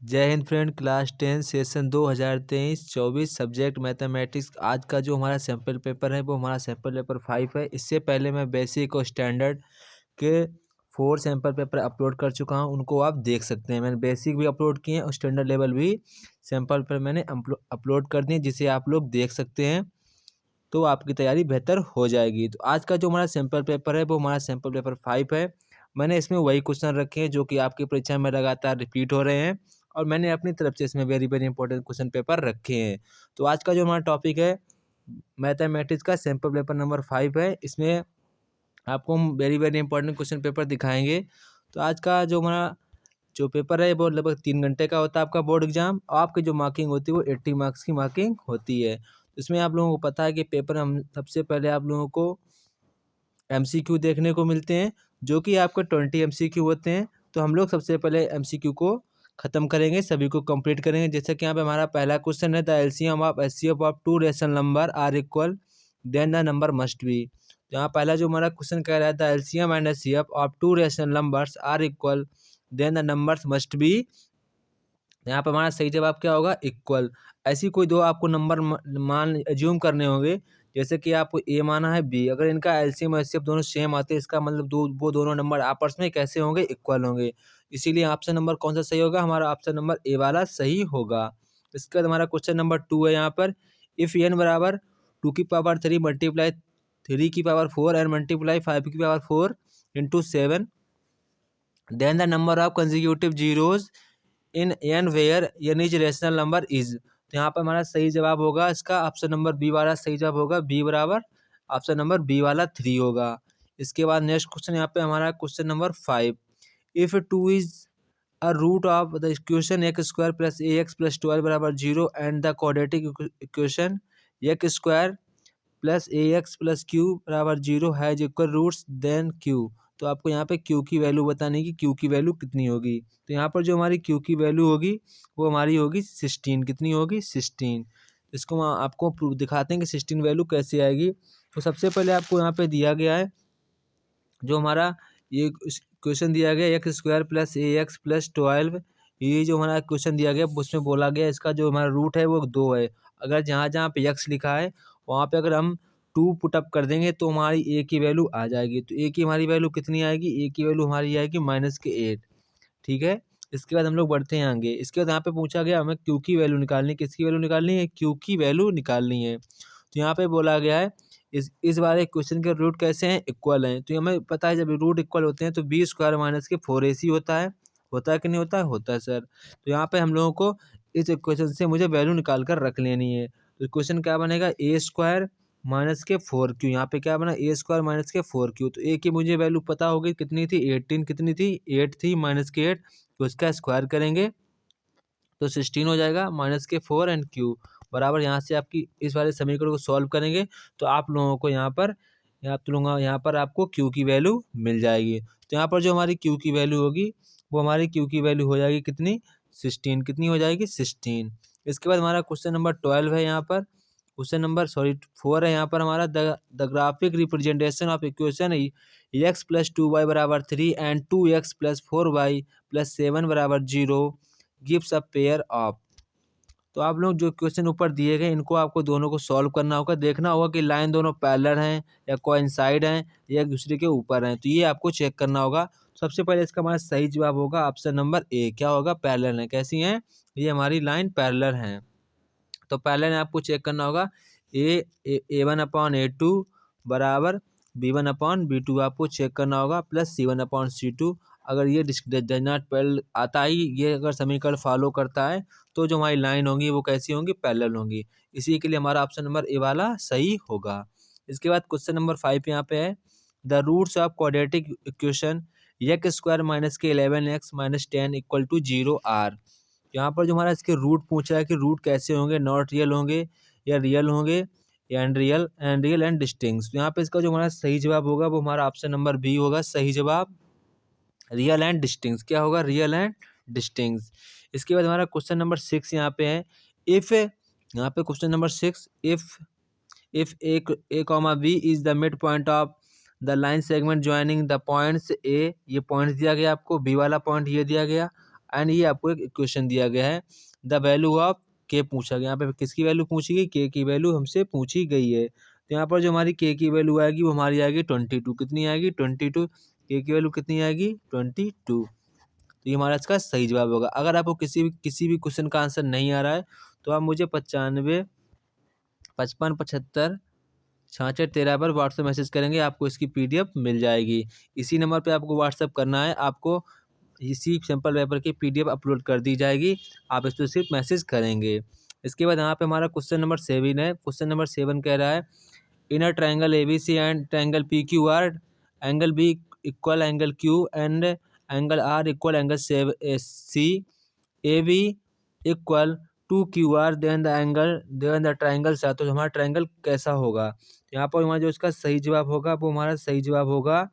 जय Hind friend, class 10 session 2023-24 subject mathematics. आज का जो हमारा सैम्पल पेपर है वो हमारा सैम्पल पेपर 5 है। इससे पहले मैं बेसिक और स्टैंडर्ड के 4 सैम्पल पेपर अपलोड कर चुका हूं, उनको आप देख सकते हैं। मैंने बेसिक भी अपलोड किए और स्टैंडर्ड लेवल भी सैम्पल पेपर मैंने अपलोड कर दिए, जिसे आप लोग देख सकते हैं, तो आपकी तैयारी बेहतर हो जाएगी। तो आज का जो हमारा सैम्पल पेपर है वो हमारा सैम्पल पेपर 5 है। मैंने इसमें वही क्वेश्चन रखे हैं जो कि आपकी परीक्षा में लगातार रिपीट हो रहे हैं, और मैंने अपनी तरफ से इसमें very very important question paper रखे हैं। तो आज का जो हमारा टॉपिक है मैथमेटिक्स का सैम्पल पेपर नंबर 5 है। इसमें आपको हम very very important question paper दिखाएंगे। तो आज का जो हमारा जो पेपर है वो लगभग 3 घंटे का होता है आपका बोर्ड एग्जाम। आपकी जो मार्किंग होती है वो 80 मार्क्स की मार्किंग होती है। इसमें आप लोगों को पता है कि पेपर हम सबसे पहले आप लोगों को MCQ देखने को मिलते हैं, जो कि आपके 20 MCQ होते हैं। तो हम लोग सबसे पहले MCQ को ख़त्म करेंगे, सभी को कंप्लीट करेंगे। जैसे कि यहाँ पे हमारा पहला क्वेश्चन है, the LCM of HCF of 2 rational number are equal then the number must be. तो यहाँ पहला जो हमारा क्वेश्चन कह रहा है, the LCM and HCF of 2 rational numbers are equal then the numbers must be. यहाँ पर हमारा सही जवाब क्या होगा? इक्वल। ऐसी कोई दो आपको नंबर मान एज्यूम करने होंगे, जैसे कि आपको ए माना है बी, अगर इनका एलसीएम और एचसीएफ दोनों सेम आते हैं, इसका मतलब वो दोनों नंबर आपस में कैसे होंगे? इक्वल होंगे। इसीलिए ऑप्शन नंबर कौन सा सही होगा? हमारा ऑप्शन नंबर ए वाला सही होगा। इसके बाद हमारा क्वेश्चन नंबर 2 है यहाँ पर, इफ़ एन बराबर 2 की पावर 3 मल्टीप्लाई 3 की पावर 4 एंड मल्टीप्लाई 5 की power 4 into 7 then the number of consecutive zeros in n where n is rational number is. तो यहाँ पर हमारा सही जवाब होगा इसका ऑप्शन नंबर बी वाला सही जवाब होगा। बी बराबर ऑप्शन नंबर बी वाला 3 होगा। इसके बाद नेक्स्ट क्वेश्चन यहाँ पे हमारा question number 5, if 2 is a root of the equation x square plus a x plus 12 बराबर 0 and the quadratic equation x square plus a x plus q बराबर 0 has equal roots then q. तो आपको यहाँ पे Q की value बतानी कि Q की वैल्यू कितनी होगी। तो यहाँ पर जो हमारी क्यू की वैल्यू होगी वो हमारी होगी 16। कितनी होगी? 16। इसको हम आपको दिखाते हैं कि 16 वैल्यू कैसे आएगी। तो सबसे पहले आपको यहाँ पे दिया गया है, जो हमारा ये क्वेश्चन दिया गया x square plus a x plus 12, ये जो हमारा क्वेश्चन दिया गया उसमें बोला गया इसका जो हमारा रूट है वो 2 है। अगर जहाँ जहाँ पे एक्स लिखा है वहाँ पे अगर हम 2 पुटअप कर देंगे तो हमारी ए की वैल्यू आ जाएगी। तो ए की हमारी वैल्यू कितनी आएगी? ए की वैल्यू हमारी आएगी -8। ठीक है। इसके बाद हम लोग बढ़ते हैं आगे। इसके बाद यहाँ पे पूछा गया हमें क्यू की वैल्यू निकालनी। किसकी वैल्यू निकालनी है? क्यू की वैल्यू निकालनी है। तो यहाँ पे बोला गया है इस बारे क्वेश्चन के रूट कैसे हैं? इक्वल हैं। तो हमें पता है जब रूट इक्वल होते हैं तो बी स्क्वायर माइनस के 4ac होता है कि नहीं होता है? होता है सर। तो यहाँ पे हम लोगों को इस इक्वेशन से मुझे वैल्यू निकाल कर रख लेनी है। तो क्वेश्चन क्या बनेगा? ए स्क्वायर माइनस के 4q। यहाँ पे क्या बना? ए स्क्वायर माइनस के 4q। तो ए की मुझे वैल्यू पता होगी कितनी थी? 18। कितनी थी? 8 थी। माइनस के 8, तो इसका स्क्वायर करेंगे तो 16 हो जाएगा। माइनस के 4 एंड क्यू बराबर, यहाँ से आपकी इस वाले समीकरण को सॉल्व करेंगे तो आप लोगों को यहाँ पर आपको क्यू की वैल्यू मिल जाएगी। तो यहाँ पर जो हमारी क्यू की वैल्यू होगी वो हमारी क्यू की वैल्यू हो जाएगी कितनी? 16। कितनी हो जाएगी? 16। इसके बाद हमारा क्वेश्चन नंबर 12 है यहाँ पर, क्वेश्चन नंबर 4 है यहाँ पर हमारा, the graphic representation of equation x plus 2y बराबर 3 and 2x plus 4y plus 7 बराबर 0 गिव्स अ पेयर ऑफ। तो आप लोग जो क्वेश्चन ऊपर दिए गए इनको आपको दोनों को सॉल्व करना होगा। देखना होगा कि लाइन दोनों पैरेलल हैं या कोइंसाइड हैं या एक दूसरे के ऊपर हैं, तो ये आपको चेक करना होगा। सबसे पहले इसका हमारा सही जवाब होगा ऑप्शन नंबर ए। क्या होगा? पैरेलल है। कैसी हैं? ये हमारी लाइन पैरेलल हैं। तो पहले आपको चेक करना होगा A1/A2 बराबर B1/B2 आपको चेक करना होगा, प्लस C1/C2। अगर ये डज नॉट पैरेलल आता ही, ये अगर समीकरण फॉलो करता है तो जो हमारी लाइन होंगी वो कैसी होंगी? पैरेलल होंगी। इसी के लिए हमारा ऑप्शन नंबर ए वाला सही होगा। इसके बाद क्वेश्चन नंबर 5 यहाँ पे है, the roots of quadratic equation x square minus k 11x minus 10 equal to 0 are. यहाँ पर जो हमारा इसके रूट पूछा है कि रूट कैसे होंगे? नॉट रियल होंगे या रियल होंगे या रियल एंड डिस्टिंक्ट। तो यहाँ पे इसका जो हमारा सही जवाब होगा वो हमारा ऑप्शन नंबर बी होगा सही जवाब, रियल एंड डिस्टिंक्ट। क्या होगा? Real and distinct. इसके बाद हमारा क्वेश्चन नंबर 6 यहाँ पे है, इफ यहाँ पे question number 6, if a comma b is the mid point of the line segment joining the points a, ये पॉइंट्स दिया गया आपको, बी वाला पॉइंट ये दिया गया, एंड ये आपको एक इक्वेशन दिया गया है, द वैल्यू ऑफ के पूछा गया, यहाँ पे किसकी वैल्यू पूछी गई, के की वैल्यू हमसे पूछी गई है। तो यहाँ पर जो हमारी के की वैल्यू आएगी वो हमारी आएगी 22, कितनी आएगी 22, के की वैल्यू कितनी आएगी 22। तो ये हमारा इसका सही जवाब होगा। अगर आपको किसी भी क्वेश्चन का आंसर नहीं आ रहा है तो आप मुझे 95 55 75 66 13 पर व्हाट्सएप मैसेज करेंगे, आपको इसकी पीडीएफ मिल जाएगी। इसी नंबर पे आपको व्हाट्सएप करना है, आपको इसी सैंपल पेपर की पीडीएफ अपलोड कर दी जाएगी, आप इस पर सिर्फ मैसेज करेंगे। इसके बाद यहाँ पे हमारा क्वेश्चन नंबर 7 है। क्वेश्चन नंबर 7 कह रहा है in a triangle ABC and triangle P Q R angle B equal angle Q and angle R equal angle C A B equal 2QR then the triangle सा। तो हमारा triangle कैसा होगा, तो यहाँ पर हमारा जो इसका सही जवाब होगा वो हमारा सही जवाब होगा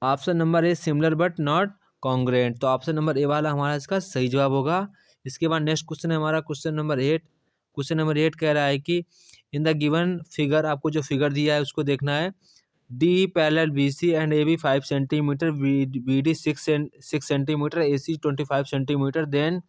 option number a similar but not congruent. तो ऑप्शन नंबर ए वाला हमारा इसका सही जवाब होगा। इसके बाद नेक्स्ट क्वेश्चन है हमारा क्वेश्चन नंबर 8। क्वेश्चन नंबर 8 कह रहा है कि इन द गिवन फिगर, आपको जो फिगर दिया है उसको देखना है, D parallel B C and A B 5 centimetre, B D 6 centimetre, A C 25 centimetre, then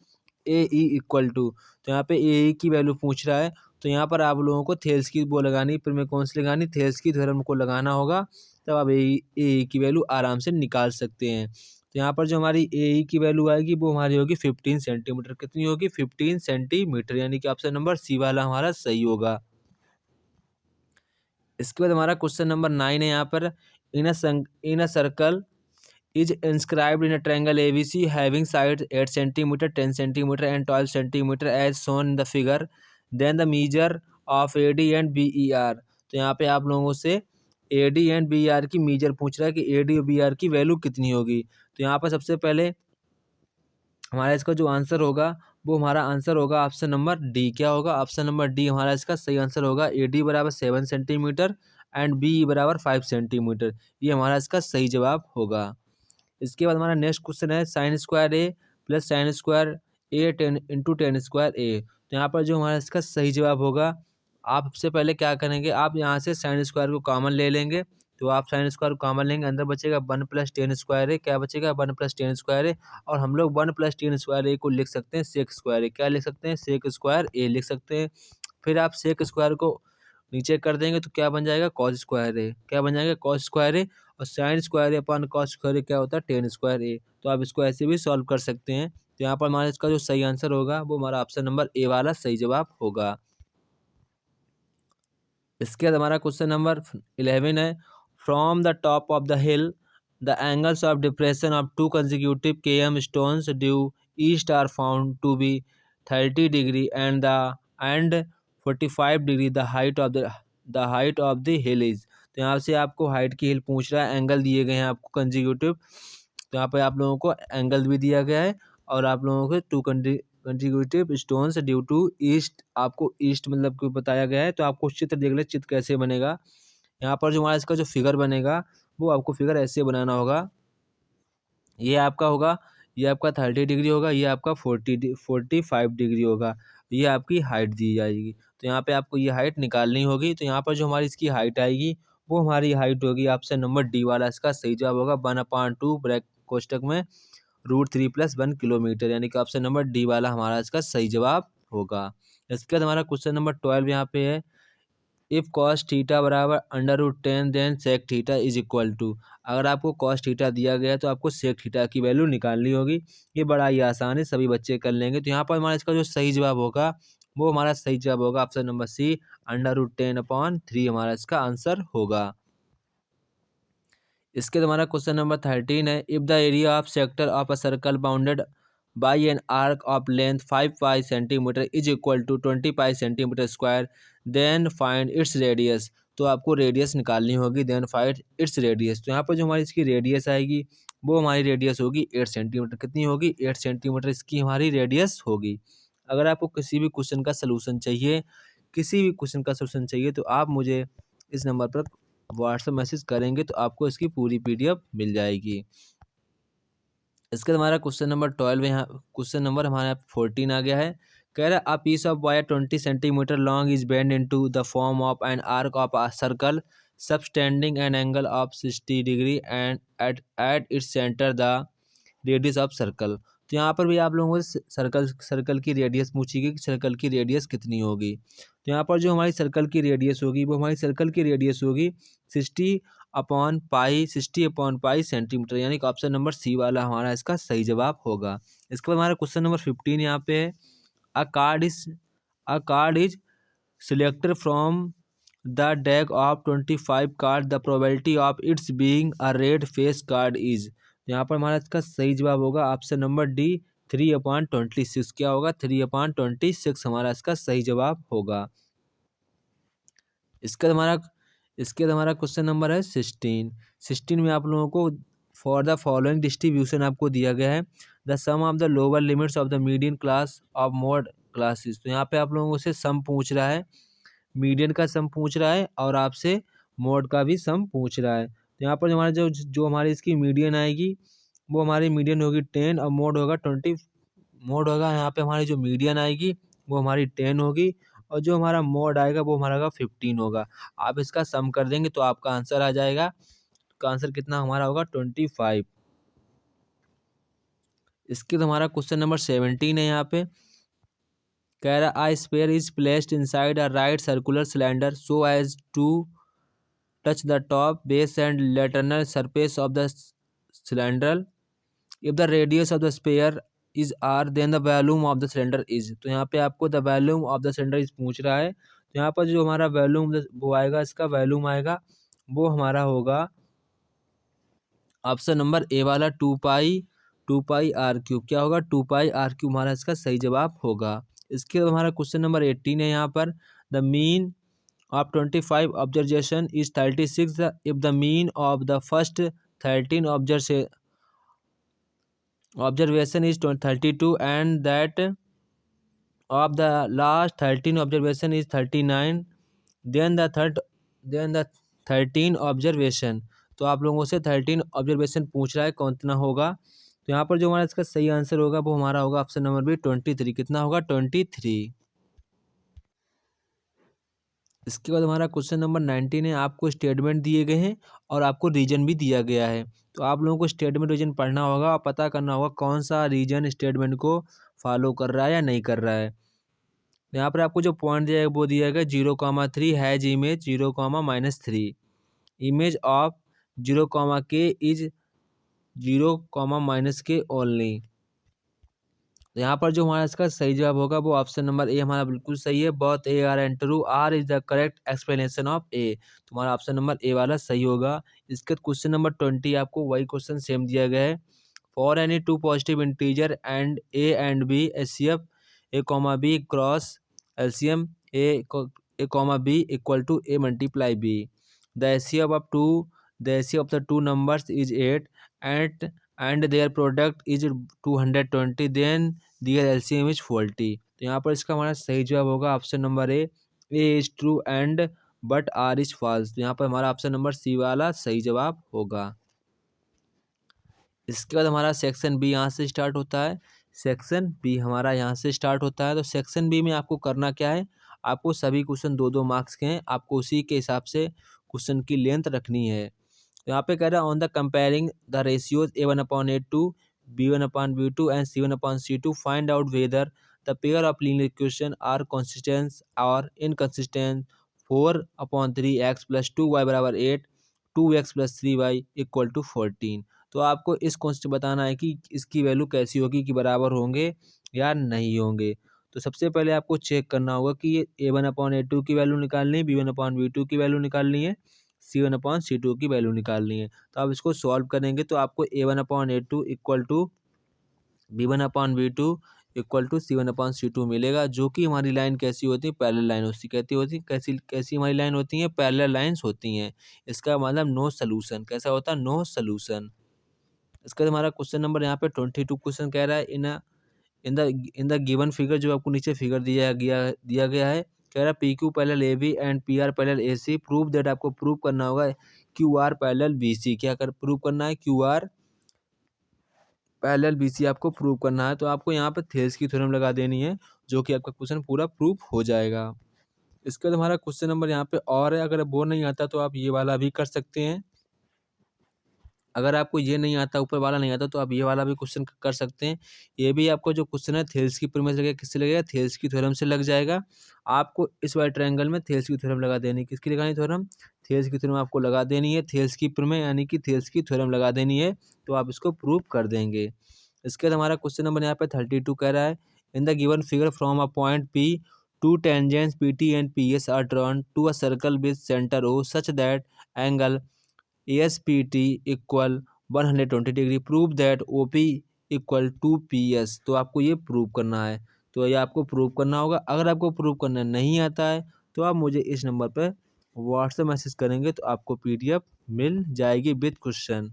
A E equal to. तो यहाँ पे ए ई की वैल्यू पूछ रहा है, तो यहाँ पर आप लोगों को थेल्स की वो लगानी, फिर में कौन सी लगानी, थेल्स की थ्योरम को लगाना होगा, तब आप ए की वैल्यू आराम से निकाल सकते हैं। तो यहाँ पर जो हमारी ए की वैल्यू आएगी वो हमारी होगी 15 सेंटीमीटर, कितनी होगी 15 सेंटीमीटर, यानी कि ऑप्शन नंबर सी वाला हमारा सही होगा। इसके बाद हमारा क्वेश्चन नंबर 9 है। यहाँ पर in a circle is inscribed in a triangle ABC having sides 8 centimeter, 10 centimeter and 12 centimeter as shown in the figure. Then the measure of AD and BER. तो यहाँ पे आप लोगों से AD and BER की मीजर पूछ रहा है कि AD और BER की वैल्यू कितनी होगी। तो यहाँ पर सबसे पहले हमारा इसका जो आंसर होगा वो हमारा आंसर होगा ऑप्शन नंबर डी। क्या होगा, ऑप्शन नंबर डी हमारा इसका सही आंसर होगा। AD बराबर 7 सेंटीमीटर एंड BE बराबर 5 सेंटीमीटर, ये हमारा इसका सही जवाब होगा। इसके बाद हमारा नेक्स्ट क्वेश्चन है साइन स्क्वायर ए प्लस साइन स्क्वायर ए 10 इंटू 10 स्क्वायर ए। तो यहाँ पर जो हमारा इसका सही जवाब होगा, आप सबसे पहले क्या करेंगे, आप यहाँ से साइन स्क्वायर को कॉमन ले लेंगे। तो आप साइन स्क्वायर को कॉमन लेंगे, अंदर बचेगा 1 प्लस 10 स्क्वायर ए, क्या बचेगा 1 प्लस 10 स्क्वायर ए, और हम लोग 1 प्लस 10 स्क्वायर ए को लिख सकते हैं सेक स्क्वायर ए, क्या लिख सकते हैं सेक स्क्वायर ए लिख सकते हैं। फिर आप सेक स्क्वायर को नीचे कर देंगे तो क्या बन जाएगा कॉस स्क्वायर ए, क्या बन जाएगा कॉस स्क्वायर ए, और साइन स्क्वायर ए अपॉन कॉस स्क्वायर ए क्या होता है 10 स्क्वायर ए। तो आप इसको ऐसे भी सॉल्व कर सकते हैं। तो यहाँ पर हमारा इसका जो सही आंसर होगा वो हमारा ऑप्शन नंबर ए वाला सही जवाब होगा। इसके बाद हमारा क्वेश्चन नंबर 11 है from the top of the hill the angles of depression of 2 consecutive KM stones due east are found to be 30 degree and 45 degree the height of the hill is. तो यहाँ से आपको height की हिल पूछ रहा है, angle दिए गए हैं आपको कंसेक्यूटिव, तो यहाँ पे आप लोगों को एंगल भी दिया गया है और आप लोगों को 2 कंटिग्यूटिव स्टोन्स ड्यू टू ईस्ट, आपको ईस्ट मतलब को बताया गया है। तो आपको चित्र देख ले, चित्र कैसे बनेगा। यहाँ पर जो हमारा इसका जो फिगर बनेगा वो आपको फिगर ऐसे बनाना होगा, ये आपका होगा, ये आपका 30 डिग्री होगा, ये आपका 45 डिग्री होगा, ये आपकी हाइट दी जाएगी। तो यहाँ पे आपको ये हाइट निकालनी होगी। तो यहाँ पर जो हमारी इसकी हाइट आएगी वो हमारी हाइट होगी ऑप्शन नंबर डी वाला इसका सही जवाब होगा 1/2 ब्रैक कोष्टक में √3 + 1 किलोमीटर, यानी कि ऑप्शन नंबर डी वाला हमारा इसका सही जवाब होगा। इसके बाद हमारा क्वेश्चन नंबर 12 यहाँ पे है इफ कॉस थीटा बराबर √10 then sec theta is equal to. अगर आपको कॉस थीटा दिया गया है तो आपको सेक थीटा की वैल्यू निकालनी होगी। ये बड़ा ही आसान है, सभी बच्चे कर लेंगे। तो यहाँ पर हमारा इसका जो सही जवाब होगा वो हमारा सही जवाब होगा ऑप्शन नंबर सी √10/3 हमारा इसका आंसर होगा। इसके बाद हमारा क्वेश्चन नंबर 13 है if the area of sector of a circle bounded by an arc of length 5 pi centimetre is equal to 20 pi centimetre square then find its radius. तो आपको radius निकालनी होगी, देन फाइंड इट्स रेडियस। तो यहाँ पर जो हमारी इसकी रेडियस आएगी वो हमारी रेडियस होगी 8 सेंटीमीटर, कितनी होगी 8 सेंटीमीटर इसकी हमारी रेडियस होगी। अगर आपको किसी भी क्वेश्चन का सलूशन चाहिए, किसी भी क्वेश्चन का सलूशन चाहिए तो आप मुझे इस नंबर पर व्हाट्सएप मैसेज करेंगे तो आपको इसकी पूरी पीडीएफ मिल जाएगी। इसके बाद हमारा क्वेश्चन नंबर 12 यहाँ क्वेश्चन नंबर हमारा 14 आ गया है। कह रहा है a piece of wire 20 centimetre long is bend into the form of an arc of a circle subtending an angle of 60 degree and at its centre the radius of circle. तो यहाँ पर भी आप लोगों से सर्कल की radius पूछी गई कि सर्कल की रेडियस कितनी होगी। तो यहाँ पर जो हमारी सर्कल की रेडियस होगी वो हमारी सर्कल की रेडियस होगी 60/पाई सेंटीमीटर, यानी कि ऑप्शन नंबर सी वाला हमारा इसका सही जवाब होगा। इसके बाद हमारा क्वेश्चन नंबर 15 यहाँ पे है, अ card is selected from the deck of 25 card, the probability of its being a red face card is। यहाँ पर हमारा इसका सही जवाब होगा ऑप्शन नंबर डी 3/26। क्या होगा? 3/26 हमारा इसका सही जवाब होगा। इसके बाद हमारा क्वेश्चन नंबर है 16 में आप लोगों को फॉर द फॉलोइंग डिस्ट्रीब्यूशन आपको दिया गया है, the sum of the lower limits of the median class of mode classes. तो यहाँ पे आप लोगों से सम पूछ रहा है, मीडियन का सम पूछ रहा है और आपसे मोड का भी सम पूछ रहा है। तो यहाँ पर हमारा जो हमारी इसकी मीडियन आएगी वो हमारी मीडियन होगी 10 और मोड होगा 20। मोड होगा यहाँ पे हमारी जो मीडियन आएगी वो हमारी 10 होगी और जो हमारा मोड आएगा वो हमारा 15 होगा। आप इसका सम कर देंगे तो आपका आंसर आ जाएगा। तो आंसर कितना हमारा होगा 25। इसके तो हमारा क्वेश्चन नंबर 17 है। यहाँ पे कह रहा a sphere is placed inside a right circular cylinder so as to touch the top base and lateral surface of the cylinder. If the radius of the sphere is R then the volume of the cylinder is. तो यहाँ पे आपको the volume of the cylinder is पूछ रहा है। तो यहाँ पर जो हमारा वॉल्यूम वो आएगा, इसका वॉल्यूम आएगा वो हमारा होगा ऑप्शन नंबर ए वाला 2 पाई r क्यूब। क्या होगा? 2 पाई r क्यूब हमारा इसका सही जवाब होगा। इसके बाद हमारा क्वेश्चन नंबर 18 है। यहाँ पर the mean of 25 observation is 36 if the mean of the first 13 observation is 32 and that of the last 13 observation is 39, then the 13 observation। तो आप लोगों से 13 ऑब्जर्वेशन पूछ रहा है कौन कितना होगा। तो यहाँ पर जो हमारा इसका सही आंसर होगा वो हमारा होगा ऑप्शन नंबर बी 23। कितना होगा? 23। इसके बाद हमारा क्वेश्चन नंबर 19 है। आपको स्टेटमेंट दिए गए हैं और आपको रीजन भी दिया गया है। तो आप लोगों को स्टेटमेंट रीजन पढ़ना होगा और पता करना होगा कौन सा रीजन स्टेटमेंट को फॉलो कर रहा है या नहीं कर रहा है। यहाँ पर आपको जो पॉइंट दिया है वो दिया गया 0,3 has image 0,-3 image of 0,k is 0,-k only. तो यहाँ पर जो हमारा इसका सही जवाब होगा वो ऑप्शन नंबर ए हमारा बिल्कुल सही है। Both A R and true, R is the correct explanation of A. तुम्हारा ऑप्शन नंबर ए वाला सही होगा। इसके क्वेश्चन नंबर 20 आपको वही क्वेश्चन सेम दिया गया है। For any two positive integer and a and b HCF a comma b cross LCM a comma b equal to a multiply b. The HCF of the two numbers is 8 and their product is 220, then their LCM is 40। तो यहाँ पर इसका हमारा सही जवाब होगा option number a is true and but r is false. तो यहाँ पर हमारा ऑप्शन नंबर सी वाला सही जवाब होगा। इसके बाद हमारा सेक्शन बी यहाँ से स्टार्ट होता है। सेक्शन बी हमारा यहाँ से स्टार्ट होता है। तो सेक्शन बी में आपको करना क्या है, आपको सभी क्वेश्चन 2-2 मार्क्स के हैं, आपको उसी के हिसाब से क्वेश्चन की लेंथ रखनी है। यहाँ पे कह रहा है on the comparing the ratios a1/a2 b1/b2 and c1/c2 find out whether the pair of linear equation are consistent और inconsistent 4/3x + 2y = 8 2x + 3y = 14। तो आपको इस क्वेश्चन बताना है कि इसकी वैल्यू कैसी होगी, कि बराबर होंगे या नहीं होंगे। तो सबसे पहले आपको चेक करना होगा कि ये a1/a2 की वैल्यू निकालनी है, b1/b2 की वैल्यू निकालनी है, c1/c2 की वैल्यू निकालनी है। तो आप इसको सॉल्व करेंगे तो आपको a1/a2 equal to b1/b2 equal to c1/c2 मिलेगा, जो कि हमारी लाइन कैसी होती है, पैरेलल लाइन होती कहती होती कैसी कैसी हमारी लाइन होती है, पैरेलल लाइन्स होती हैं। इसका मतलब नो सलूशन। कैसा होता है? No solution. इसका हमारा क्वेश्चन नंबर यहाँ पे 22 क्वेश्चन कह रहा है इन द गिवन फिगर, जो आपको नीचे फिगर दिया गया है, कह रहा है P Q parallel A B and P R parallel A C prove that. आपको प्रूव करना होगा Q R parallel B C. क्या कर प्रूव करना है? Q R parallel B C आपको प्रूव करना है। तो आपको यहाँ पे थेल्स की थ्योरम लगा देनी है, जो कि आपका क्वेश्चन पूरा प्रूफ हो जाएगा। इसके बाद हमारा क्वेश्चन नंबर यहाँ पे और है, अगर वो नहीं आता तो आप ये वाला भी कर सकते हैं। अगर आपको ये नहीं आता, ऊपर वाला नहीं आता, तो आप ये वाला भी क्वेश्चन कर सकते हैं। ये भी आपको जो क्वेश्चन है थेल्स की प्रमेय से लगेगा, किससे लगेगा? थेल्स की थ्योरम से लग जाएगा। आपको इस वाले ट्रायंगल में थेल्स की थ्योरम लगा देनी है। किसकी लगानी थ्योरम? थेल्स की थ्योरम आपको लगा देनी है। थेल्स की प्रमेय यानी कि थेल्स की थ्योरम लगा देनी है, तो आप इसको प्रूव कर देंगे। इसके बाद हमारा क्वेश्चन नंबर यहाँ पे 32 कह रहा है, in the given figure from a point P, two tangents PT and PS are drawn to a circle with center O such that angle ASPT equal 120 degree. Prove that OP equal to PS। तो आपको ये prove करना है, तो ये आपको prove करना होगा। अगर आपको प्रूव करना नहीं आता है तो आप मुझे इस नंबर पर व्हाट्सएप मैसेज करेंगे, तो आपको PDF मिल जाएगी विद क्वेश्चन।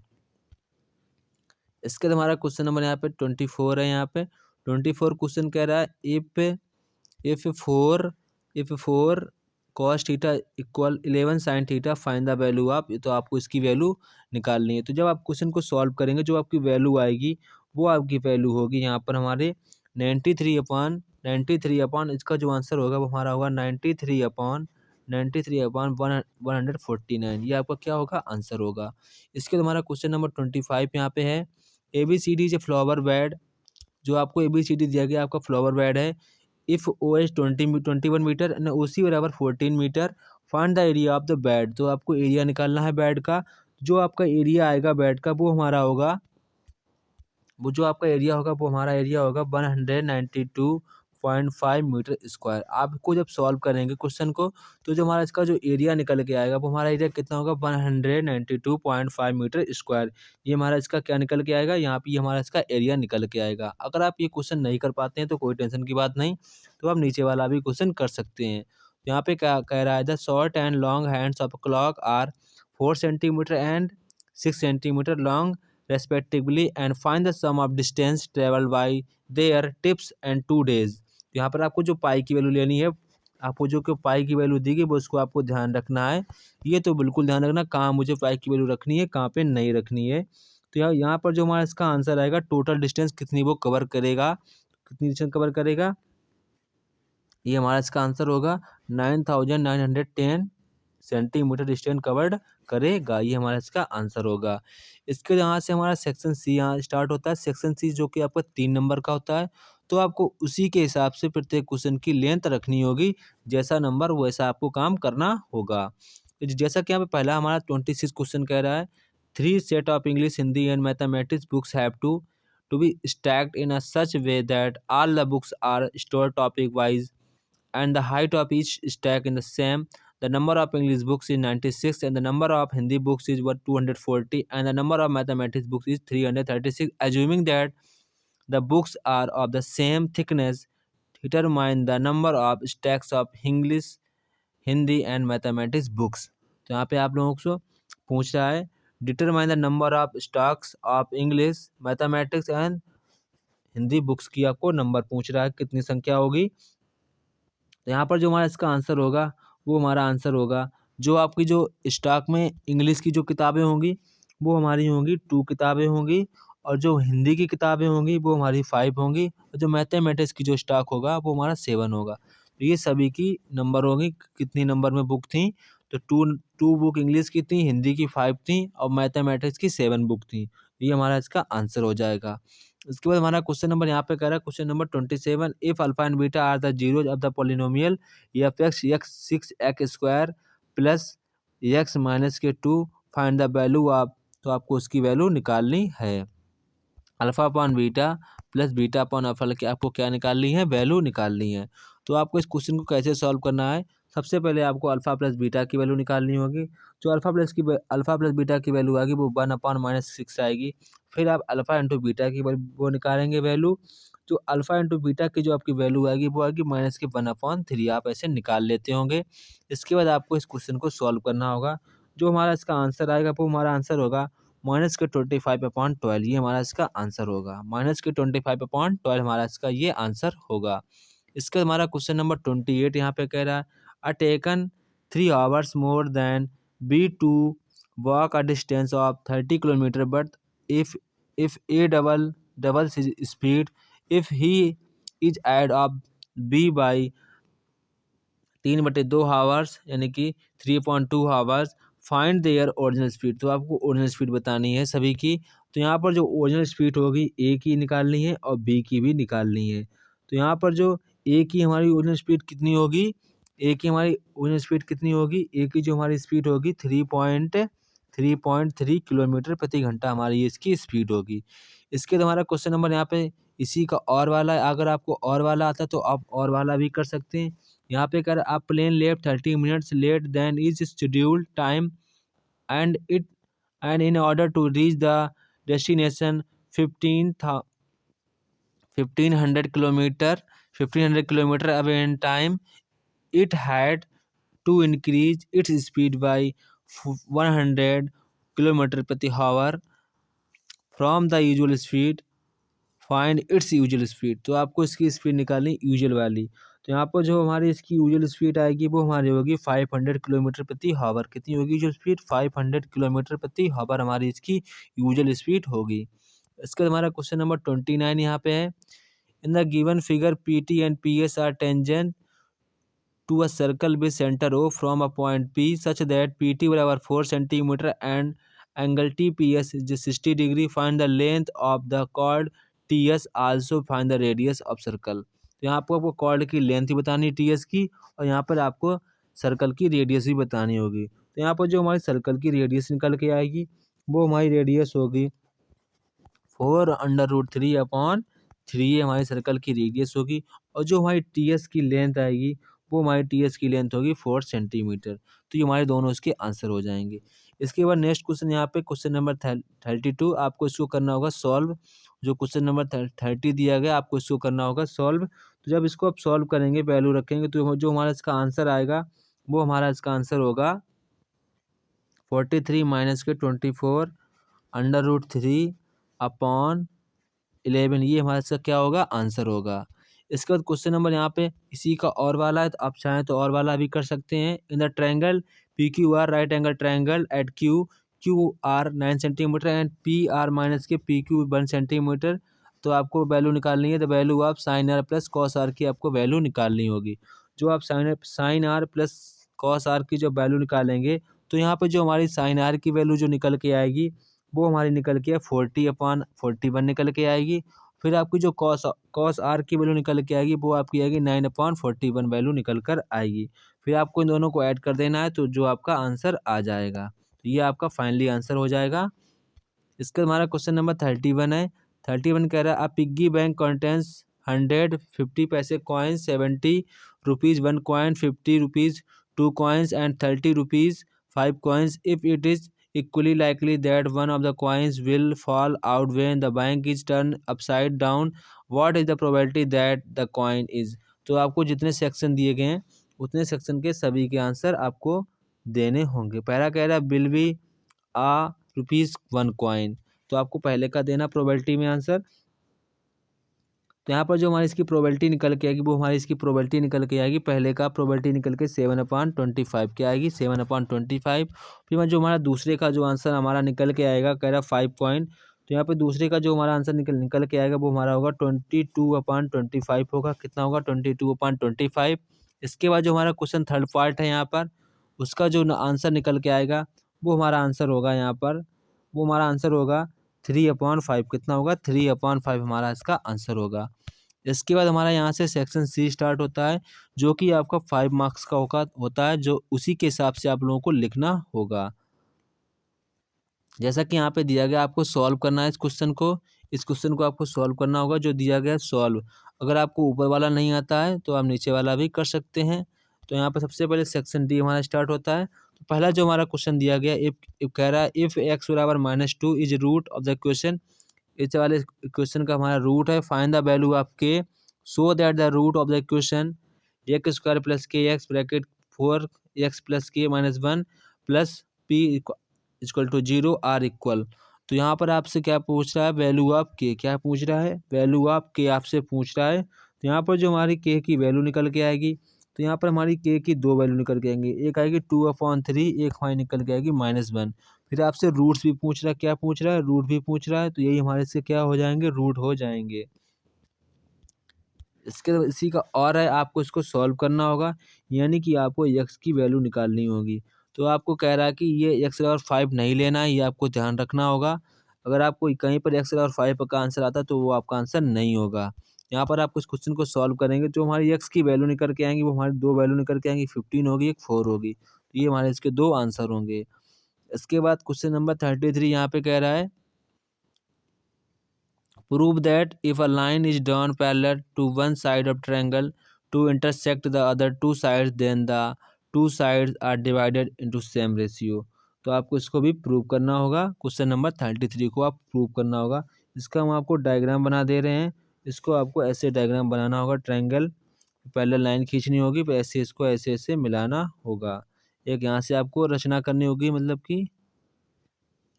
इसके बाद हमारा क्वेश्चन नंबर यहाँ पे 24 है। यहाँ पे 24 क्वेश्चन कह रहा है, if four cos theta equal 11 sine theta find the value of. तो आपको इसकी वैल्यू निकालनी है। तो जब आप क्वेश्चन को सॉल्व करेंगे, जो आपकी वैल्यू आएगी वो आपकी वैल्यू होगी यहाँ पर हमारे 93 अपॉन इसका जो आंसर होगा वो हमारा होगा 93 अपॉन 149। ये आपका क्या होगा? आंसर होगा। इसके बाद हमारा क्वेश्चन नंबर 25 यहाँ पे है, ABCD is a flower bed. जो आपको ABCD दिया गया आपका फ्लावर बेड है। If OH 21 metre and OC बराबर 14 metre, find the area of the bed. तो आपको एरिया निकालना है बेड का। जो आपका एरिया आएगा बेड का वो हमारा होगा, वो जो आपका एरिया होगा वो हमारा एरिया होगा 192.5 मीटर स्क्वायर। आपको जब सॉल्व करेंगे क्वेश्चन को, तो जो हमारा इसका जो एरिया निकल के आएगा वो हमारा एरिया कितना होगा? 192.5 मीटर स्क्वायर। ये हमारा इसका क्या निकल के आएगा? यहाँ पे ये हमारा इसका एरिया निकल के आएगा। अगर आप ये क्वेश्चन नहीं कर पाते हैं तो कोई टेंशन की बात नहीं, तो आप नीचे वाला भी क्वेश्चन कर सकते हैं। यहाँ पे क्या कह रहा है? The short and long hands of clock are 4 centimetre and 6 centimetre long respectively and find the sum of distance traveled by their tips and 2 days। यहाँ पर आपको जो पाई की वैल्यू लेनी है, आपको जो कि पाई की वैल्यू दी गई वो उसको आपको ध्यान रखना है। ये तो बिल्कुल ध्यान रखना कहाँ मुझे पाई की वैल्यू रखनी है, कहाँ पे नहीं रखनी है। तो यहाँ पर जो हमारा इसका आंसर आएगा, टोटल डिस्टेंस कितनी वो कवर करेगा, कितनी डिस्टेंस कवर करेगा, ये हमारा इसका आंसर होगा 9910 सेंटीमीटर डिस्टेंस कवर्ड करेगा। ये हमारा इसका आंसर होगा। इसके यहाँ से हमारा सेक्शन सी यहाँ स्टार्ट होता है। सेक्शन सी जो कि आपका 3 नंबर का होता है, तो आपको उसी के हिसाब से प्रत्येक क्वेश्चन की लेंथ रखनी होगी। जैसा नंबर वैसा आपको काम करना होगा। जैसा कि यहाँ पे पहला हमारा 26 क्वेश्चन कह रहा है, 3 set of English, Hindi and mathematics books have to be stacked in a such way that all the books are stored topic wise and the height of each stack in the same. The number of English books is 96 and the number of Hindi books is 240 and the number of mathematics books is 336. Assuming that the books are of the same thickness, determine the number of stacks of English, Hindi and mathematics books। तो यहाँ पे आप लोगों को पूछ रहा है, determine the number of stocks of English, mathematics and Hindi books की आपको नंबर पूछ रहा है, कितनी संख्या होगी। तो यहाँ पर जो हमारा इसका आंसर होगा वो हमारा आंसर होगा, जो आपकी जो स्टॉक में इंग्लिश की जो किताबें होंगी वो हमारी होंगी 2 किताबें होंगी, और जो हिंदी की किताबें होंगी वो हमारी 5 होंगी, और जो मैथमेटिक्स की जो स्टॉक होगा वो हमारा 7 होगा। तो ये सभी की नंबर होगी, कितनी नंबर में बुक थी, तो टू बुक इंग्लिश की थी, हिंदी की 5 थी और मैथमेटिक्स की 7 बुक थी। ये हमारा इसका आंसर हो जाएगा। इसके बाद हमारा क्वेश्चन नंबर यहाँ पे कह रहा है, question number 27, if alpha and beta are the zeros of the polynomial f x x 6x square plus x minus k 2 find the value of. तो आपको उसकी वैल्यू निकालनी है। Alpha upon beta plus beta upon alpha की आपको क्या निकालनी है? वैल्यू निकालनी है। तो आपको इस क्वेश्चन को कैसे सॉल्व करना है? सबसे पहले आपको अल्फा प्लस बीटा की वैल्यू निकालनी होगी। जो अल्फा प्लस बीटा की वैल्यू आएगी वो 1/-6 आएगी। फिर आप अल्फा इंटू बीटा की वो निकालेंगे वैल्यू। जो अल्फा इंटू बीटा की जो आपकी वैल्यू आएगी वो आएगी -1/3। आप ऐसे निकाल लेते होंगे। इसके बाद आपको इस क्वेश्चन को सॉल्व करना होगा। जो हमारा इसका आंसर आएगा वो हमारा आंसर होगा -25/12। ये हमारा इसका आंसर होगा। -25/12 हमारा इसका ये आंसर होगा। इसका हमारा क्वेश्चन नंबर 28 यहाँ पे कह रहा है, a taken 3 hours more than B to walk a distance of 30 kilometre, but if A double speed, if he is ahead of B by 3/2 hours यानी कि 3.2 hours, find their original speed, तो आपको original speed बतानी है सभी की। तो यहाँ पर जो ओरिजिनल स्पीड होगी ए की निकालनी है और बी की भी निकालनी है। तो यहाँ पर जो ए की हमारी ओरिजिनल स्पीड कितनी होगी, ए की हमारी ओरिजिनल स्पीड कितनी होगी, ए की जो हमारी स्पीड होगी 3.3 किलोमीटर प्रति घंटा हमारी इसकी स्पीड होगी। इसके बाद हमारा क्वेश्चन नंबर यहाँ पे इसी का और वाला है। अगर आपको और वाला आता है तो आप और वाला भी कर सकते हैं। यहाँ पे कर आप plane left 30 minutes late then is scheduled time and in order to reach the destination 1500 kilometer away in time, it had to increase its speed by 100 kilometer प्रति hour from the usual speed. Find its usual speed, तो आपको इसकी speed निकालनी usual वाली। तो यहाँ पर जो हमारी इसकी यूजुअल स्पीड आएगी वो हमारी होगी 500 किलोमीटर प्रति हावर। कितनी होगी यूजुअल स्पीड, 500 किलोमीटर प्रति हावर हमारी इसकी यूजुअल स्पीड होगी। इसके बाद हमारा क्वेश्चन नंबर 29 यहाँ पे है। In the given figure P T and P S R tangent to a circle with center O from a point P such that PT बराबर 4 centimetre and angle TPS is 60 degree. Find the length of the chord TS, also find the radius of circle. तो यहाँ आपको cord की length ही बतानी TS की और यहाँ पर आपको सर्कल की रेडियस भी बतानी होगी। तो यहाँ पर जो हमारी सर्कल की रेडियस निकल के आएगी वो हमारी रेडियस होगी 4√3/3 हमारी सर्कल की रेडियस होगी। और जो हमारी TS की लेंथ आएगी वो हमारी TS की लेंथ होगी 4 सेंटीमीटर। तो ये हमारे दोनों इसके आंसर हो जाएंगे। इसके बाद नेक्स्ट क्वेश्चन यहाँ पे क्वेश्चन नंबर 32, आपको इसको करना होगा सॉल्व। जो क्वेश्चन नंबर 30 दिया गया आपको इसको करना होगा सॉल्व। तो जब इसको आप सॉल्व करेंगे वैल्यू रखेंगे तो जो हमारा इसका आंसर आएगा वो हमारा इसका आंसर होगा 43 माइनस के 24 √3/11। ये हमारा इसका क्या होगा, आंसर होगा। इसके बाद क्वेश्चन नंबर यहाँ पे इसी का और वाला है, तो आप चाहें तो और वाला भी कर सकते हैं। In the triangle P Q R right angle triangle at Q R 9 centimetre and P R minus K P Q 1 centimetre. तो आपको वैल्यू निकालनी है। The value of sine R plus cos R की आपको वैल्यू निकालनी होगी। जो आप sine R plus cos R की जो वैल्यू निकालेंगे तो यहाँ पे जो हमारी साइन आर की वैल्यू जो निकल के आएगी वो हमारी निकल के 40/41 निकल के आएगी। फिर आपकी जो कॉस आर की वैल्यू निकल के आएगी वो आपकी आएगी 9/41 वैल्यू निकल कर आएगी। फिर आपको इन दोनों को ऐड कर देना है तो जो आपका आंसर आ जाएगा। तो ये आपका फाइनली आंसर हो जाएगा। इसका हमारा क्वेश्चन नंबर 31 है। 31 कह रहा है पिग्गी बैंक कंटेंस 100 50 पैसे coins 70 rupees 1 coin 50 rupees 2 coins and 30 rupees 5 coins. If it is equally likely that one of the coins will fall out when the bank is turned upside down, what is the probability that the coin is? तो आपको जितने section दिए गए हैं उतने section के सभी के आंसर आपको देने होंगे। पहला कह रहा है विल बी ₹1 कॉइन, तो आपको पहले का देना प्रोबेबिलिटी में आंसर। तो यहाँ पर जो हमारी इसकी प्रोबेबिलिटी निकल के आएगी वो हमारी इसकी प्रोबेबिलिटी निकल के आएगी। पहले का प्रोबेबिलिटी निकल के 7/25 क्या आएगी 7/25। फिर जो हमारा दूसरे का जो आंसर हमारा निकल के आएगा कह रहा 5 कॉइन। तो यहाँ पे दूसरे का जो हमारा आंसर निकल के आएगा वो हमारा होगा 22/25 होगा। कितना होगा 22/25। इसके बाद जो हमारा क्वेश्चन थर्ड पार्ट है यहाँ पर उसका जो आंसर निकल के आएगा वो हमारा आंसर होगा यहाँ पर वो हमारा आंसर होगा 3/5। कितना होगा 3/5 हमारा इसका आंसर होगा। इसके बाद हमारा यहाँ से सेक्शन सी स्टार्ट होता है जो कि आपका 5 मार्क्स का होता है, जो उसी के हिसाब से आप लोगों को लिखना होगा। जैसा कि यहाँ पे दिया गया आपको सॉल्व करना है इस क्वेश्चन को आपको सॉल्व करना होगा जो दिया गया है सॉल्व। अगर आपको ऊपर वाला नहीं आता है तो आप नीचे वाला भी कर सकते हैं। तो यहाँ पर सबसे पहले सेक्शन डी हमारा स्टार्ट होता है। तो पहला जो हमारा क्वेश्चन दिया गया इफ कह रहा है इफ x बराबर -2 is root of the question. इस वाले क्वेश्चन का हमारा रूट है। Find the value of k so that the root of the question x² + kx bracket 4x + k - 1 plus p = 0 are equal. तो यहाँ पर आपसे क्या पूछ रहा है वैल्यू ऑफ k, क्या पूछ रहा है वैल्यू ऑफ k आपसे पूछ रहा है। तो यहाँ पर जो हमारी k की वैल्यू निकल के आएगी तो यहाँ पर हमारी k की दो वैल्यू निकल के आएंगी। एक आएगी 2/3, एक हमारी निकल के आएगी -1। फिर आपसे रूट्स भी पूछ रहा है, क्या पूछ रहा है रूट भी पूछ रहा है। तो यही हमारे से क्या हो जाएंगे रूट हो जाएंगे। इसके इसी का और है आपको इसको सॉल्व करना होगा यानी कि आपको x की वैल्यू निकालनी होगी। तो आपको कह रहा है कि ये एक्स और 5 नहीं लेना है, ये आपको ध्यान रखना होगा। अगर आपको कहीं पर एक्स और 5 का आंसर आता है तो वो आपका आंसर नहीं होगा। यहाँ पर आप कुछ क्वेश्चन को सॉल्व करेंगे, जो हमारी एक्स की वैल्यू निकल के आएँगी वो हमारी 2 वैल्यू निकल के आएँगी, 15 होगी, एक 4 होगी। तो ये हमारे इसके 2 आंसर होंगे। इसके बाद क्वेश्चन नंबर 33 यहाँ पे कह रहा है, prove that if a line is drawn parallel to one side of triangle to intersect the other two sides, then the two sides are divided into same ratio। तो आपको इसको भी प्रूव करना होगा। क्वेश्चन नंबर 33 को आप prove करना होगा। इसका हम आपको डायग्राम बना दे रहे हैं। इसको आपको ऐसे डायग्राम बनाना होगा। ट्रायंगल पैरेलल लाइन खींचनी होगी, फिर ऐसे इसको ऐसे ऐसे मिलाना होगा। एक यहाँ से आपको रचना करनी होगी, मतलब कि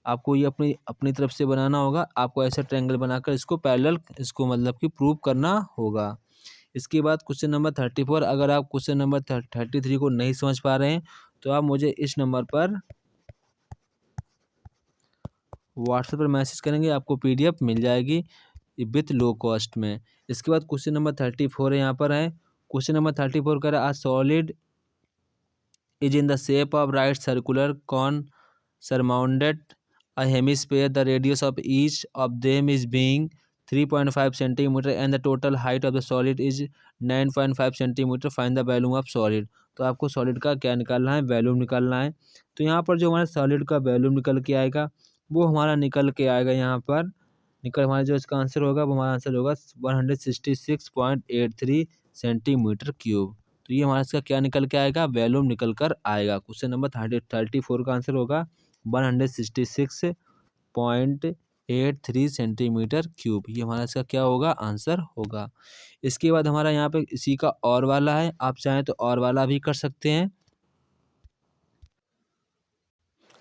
आपको ये अपनी अपनी तरफ से बनाना होगा। आपको ऐसा ट्रायंगल बनाकर इसको पैरेलल इसको मतलब कि प्रूव करना होगा। इसके बाद क्वेश्चन नंबर 34, अगर आप क्वेश्चन नंबर 33 को नहीं समझ पा रहे हैं तो आप मुझे इस नंबर पर व्हाट्सएप पर मैसेज करेंगे, आपको पीडीएफ मिल जाएगी विथ लो कॉस्ट में। इसके बाद क्वेश्चन नंबर 34 यहाँ पर है। क्वेश्चन नंबर 34 कर रहा है, solid is in the shape of right circular cone surmounted a hemisphere. The radius of each of them is being 3.5 centimeter and the total height of the solid is 9.5 centimeter. Find the volume of solid। तो आपको solid का क्या निकालना है, volume निकालना है। तो यहाँ पर जो हमारा सॉलिड का वैल्यूम निकल के आएगा वो हमारा निकल के आएगा, यहाँ पर निकल हमारा जो इसका आंसर होगा वो हमारा आंसर होगा 166.83 सेंटीमीटर क्यूब। तो ये हमारा इसका क्या निकल के आएगा, वैल्यूम निकल कर आएगा। क्वेश्चन नंबर 34 का आंसर होगा 166.83 सेंटीमीटर क्यूब। ये हमारा इसका क्या होगा, आंसर होगा। इसके बाद हमारा यहाँ पे इसी का और वाला है। आप चाहें तो और वाला भी कर सकते हैं,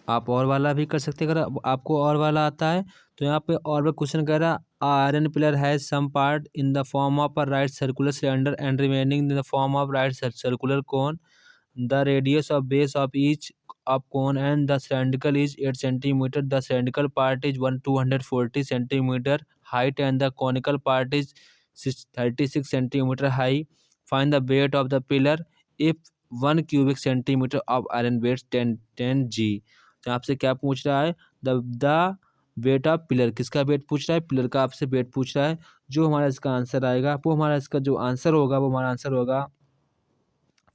आप और वाला भी कर सकते हैं। अगर आपको और वाला आता है तो यहाँ पे और भी क्वेश्चन कह रहा है, iron pillar has some part in the form of a right circular cylinder and remaining in the form of right circular cone. The radius of base of each of cone and the cylindrical is 8 centimeter. The cylindrical part is 240 centimeter height and the conical part is 36 centimeter high. Find the weight of the pillar if 1 cubic centimeter of iron weighs 10 G। तो आपसे क्या पूछ रहा है, the weight of pillar, किसका wait पूछ रहा है, पिलर का आपसे वेट पूछ रहा है। जो हमारा इसका आंसर आएगा वो हमारा इसका जो आंसर होगा वो हमारा आंसर होगा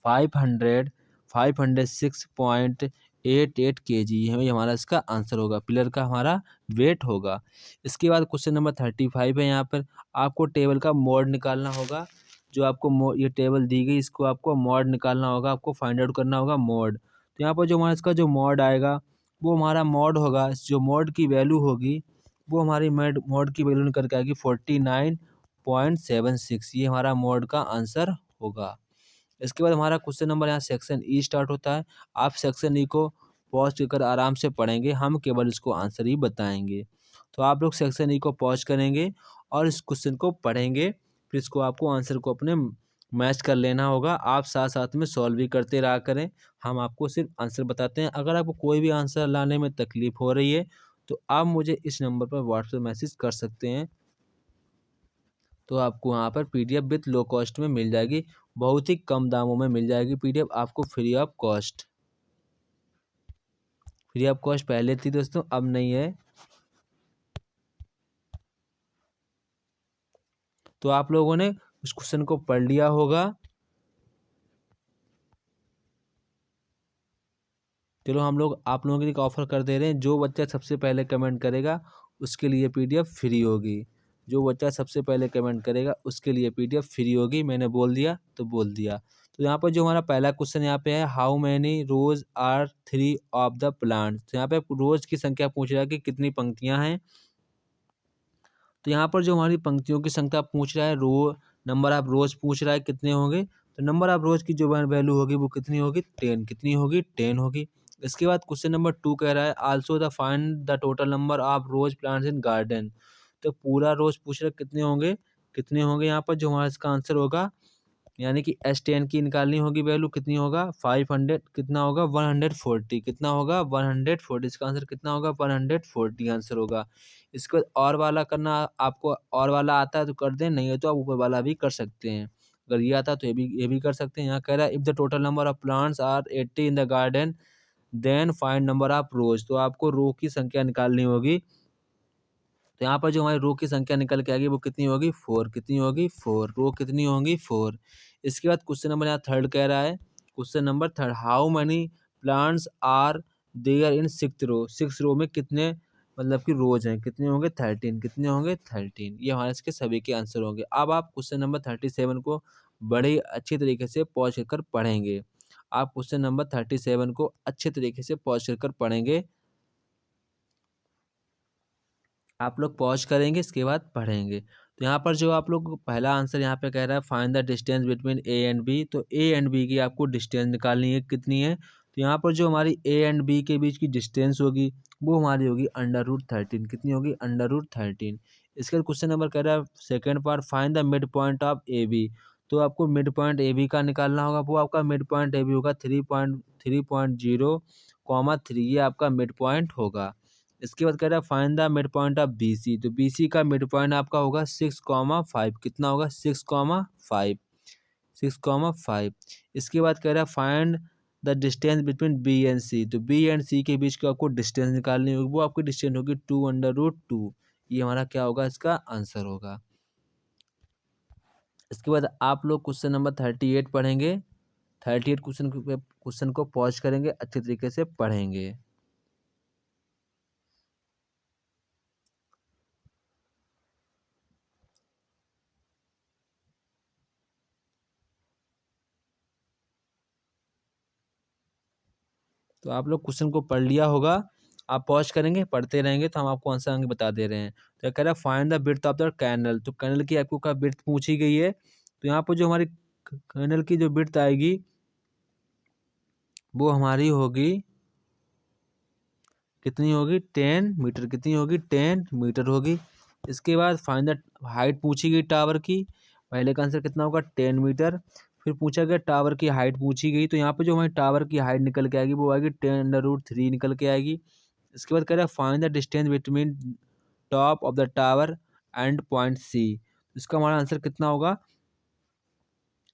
506.88 kg। हमें हमारा इसका आंसर होगा, पिलर का हमारा वेट होगा। इसके बाद क्वेश्चन नंबर 35 है। यहाँ पर आपको टेबल का मोड निकालना होगा। जो आपको ये टेबल दी गई, इसको आपको मोड निकालना होगा, आपको फाइंड आउट करना होगा मोड। तो यहाँ पर जो हमारा इसका जो मोड आएगा वो हमारा मोड होगा, जो मोड की वैल्यू होगी वो हमारी मोड की वैल्यू निकल के आएगी 49.76। ये हमारा मोड का आंसर होगा। इसके बाद हमारा क्वेश्चन नंबर यहाँ सेक्शन ई स्टार्ट होता है। आप सेक्शन ई को पॉज कर आराम से पढ़ेंगे, हम केवल इसको आंसर ही बताएंगे। तो आप लोग सेक्शन ई को पॉज करेंगे और इस क्वेश्चन को पढ़ेंगे, फिर इसको आपको आंसर को अपने मैच कर लेना होगा। आप साथ साथ में सॉल्व भी करते रहा करें, हम आपको सिर्फ आंसर बताते हैं। अगर आपको कोई भी आंसर लाने में तकलीफ हो रही है तो आप मुझे इस नंबर पर व्हाट्सएप मैसेज कर सकते हैं। तो आपको वहाँ पर पीडीएफ विथ लो कॉस्ट में मिल जाएगी, बहुत ही कम दामों में मिल जाएगी पीडीएफ आपको free of cost. Free of cost पहले थी दोस्तों, अब नहीं है। तो आप लोगों ने उस क्वेश्चन को पढ़ लिया होगा। चलो हम लोग आप लोगों के लिए ऑफर कर दे रहे हैं, जो बच्चा सबसे पहले कमेंट करेगा उसके लिए पीडीएफ फ्री होगी। जो बच्चा सबसे पहले कमेंट करेगा उसके लिए पीडीएफ फ्री होगी। मैंने बोल दिया तो बोल दिया। तो यहाँ पर जो हमारा पहला क्वेश्चन यहाँ पे है, how many rows are three of the plant. तो यहाँ पे रोज की संख्या पूछ रहा है कि कितनी पंक्तियाँ हैं। तो यहाँ पर जो हमारी पंक्तियों की संख्या पूछ रहा है, नंबर ऑफ रोज पूछ रहा है कितने होंगे। तो नंबर ऑफ रोज की जो वैल्यू होगी वो कितनी होगी, 10। कितनी होगी, 10 होगी। इसके बाद क्वेश्चन नंबर 2 कह रहा है, also the find the total number of rose plants in garden. तो पूरा रोज पूछ रहा है कितने होंगे, कितने होंगे। यहाँ पर जो हमारा इसका आंसर होगा, यानी कि S10 की निकालनी होगी वैल्यू, कितनी होगा 500, कितना होगा 140, कितना होगा 140। इसका आंसर कितना होगा 140 आंसर होगा। इसके बाद और वाला करना, आपको और वाला आता है तो कर दें, नहीं है तो आप ऊपर वाला भी कर सकते हैं। अगर ये आता है तो ये भी कर सकते हैं। यहाँ कह रहा है, if the total number of plants are 80 in the garden then find number of rows, तो आपको रो की संख्या निकालनी होगी। तो यहाँ पर जो हमारी रो की संख्या निकल के आएगी वो कितनी होगी 4, कितनी होगी 4, रो कितनी होंगी 4। इसके बाद क्वेश्चन नंबर यहाँ थर्ड कह रहा है, question number third, how many plants are there in 6 row, 6 row में कितने मतलब कि रोज हैं, कितने होंगे 13, कितने होंगे 13। ये हमारे इसके सभी के आंसर होंगे। अब आप क्वेश्चन नंबर 37 को बड़े अच्छी तरीके से पॉज कर पढ़ेंगे। आप क्वेश्चन नंबर 37 को अच्छे तरीके से पॉज कर पढ़ेंगे। आप लोग पॉज करेंगे, इसके बाद पढ़ेंगे। तो यहाँ पर जो आप लोग पहला आंसर यहाँ पे कह रहा है find the distance between A and B, तो ए एंड बी की आपको डिस्टेंस निकालनी है, कितनी है। तो यहाँ पर जो हमारी ए एंड बी के बीच की डिस्टेंस होगी वो हमारी होगी √13, कितनी होगी √13। इसके बाद क्वेश्चन नंबर कह रहा है second part, find the mid point of A B, तो आपको मिड पॉइंट ए बी का निकालना होगा। वो आपका मिड पॉइंट ए बी होगा 3.3, ये आपका मिड पॉइंट होगा। इसके बाद कह रहा है find the mid point of B C, तो बी सी का मिड पॉइंट आपका होगा 6,5, कितना होगा 6,5, 6,5। इसके बाद कह रहा है find the distance between B and C, तो बी एंड सी के बीच का आपको डिस्टेंस निकालनी होगी। वो आपकी डिस्टेंस होगी 2√2। ये हमारा क्या होगा, इसका आंसर होगा। इसके बाद आप लोग क्वेश्चन नंबर 38 पढ़ेंगे। 38 क्वेश्चन को पॉज करेंगे, अच्छे तरीके से पढ़ेंगे। तो आप लोग क्वेश्चन को पढ़ लिया होगा, आप पॉज करेंगे, पढ़ते रहेंगे, तो हम आपको आंसर आगे बता दे रहे हैं। तो कह रहा है find the width of the canal, तो कैनल की आपको का विड्थ पूछी गई है। तो यहाँ पर जो हमारी कैनल की जो विड्थ आएगी वो हमारी होगी, कितनी होगी 10 मीटर, कितनी होगी 10 मीटर होगी। इसके बाद फाइंड द हाइट पूछी गई टावर की, पहले का आंसर कितना होगा 10 मीटर। फिर पूछा गया टावर की हाइट पूछी गई, तो यहाँ पे जो हमारी टावर की हाइट निकल के आएगी वो आएगी 10√3 निकल के आएगी। इसके बाद कह रहा है find the distance between top of the tower and point C, इसका हमारा आंसर कितना होगा।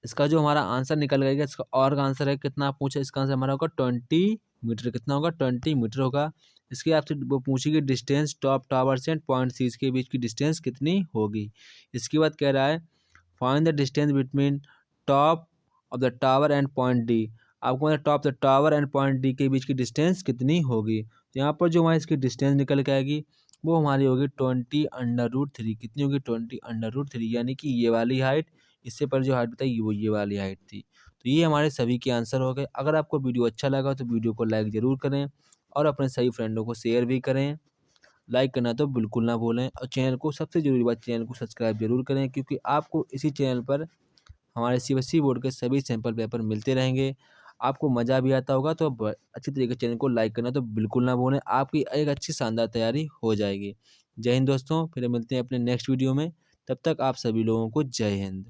इसका जो हमारा आंसर निकल गया, इसका और का आंसर है कितना पूछा, इसका आंसर हमारा होगा 20 मीटर, कितना होगा 20 मीटर होगा। इसके आपसे वो पूछेगी डिस्टेंस टॉप टावर से पॉइंट सी के बीच की डिस्टेंस कितनी होगी। इसके बाद कह रहा है find the distance between top of the tower and point D, आपको top the tower and point D के बीच की डिस्टेंस कितनी होगी। तो यहाँ पर जो हमारी इसकी डिस्टेंस निकल के आएगी वो हमारी होगी 20√3, कितनी होगी 20√3, यानी कि ये वाली हाइट, इससे पर जो हाइट बताई वो ये वाली हाइट थी। तो ये हमारे सभी के आंसर हो गए। अगर आपको वीडियो अच्छा लगा तो वीडियो को लाइक ज़रूर करें और अपने सही फ्रेंडों को शेयर भी करें। लाइक करना तो बिल्कुल ना भूलें और चैनल को, सबसे ज़रूरी बात, चैनल को सब्सक्राइब जरूर करें, क्योंकि आपको इसी चैनल पर हमारे CBSE बोर्ड के सभी सैंपल पेपर मिलते रहेंगे। आपको मज़ा भी आता होगा, तो अच्छी तरीके से चैनल को लाइक करना तो बिल्कुल ना भूलें, आपकी एक अच्छी शानदार तैयारी हो जाएगी। जय हिंद दोस्तों, फिर मिलते हैं अपने नेक्स्ट वीडियो में, तब तक आप सभी लोगों को जय हिंद।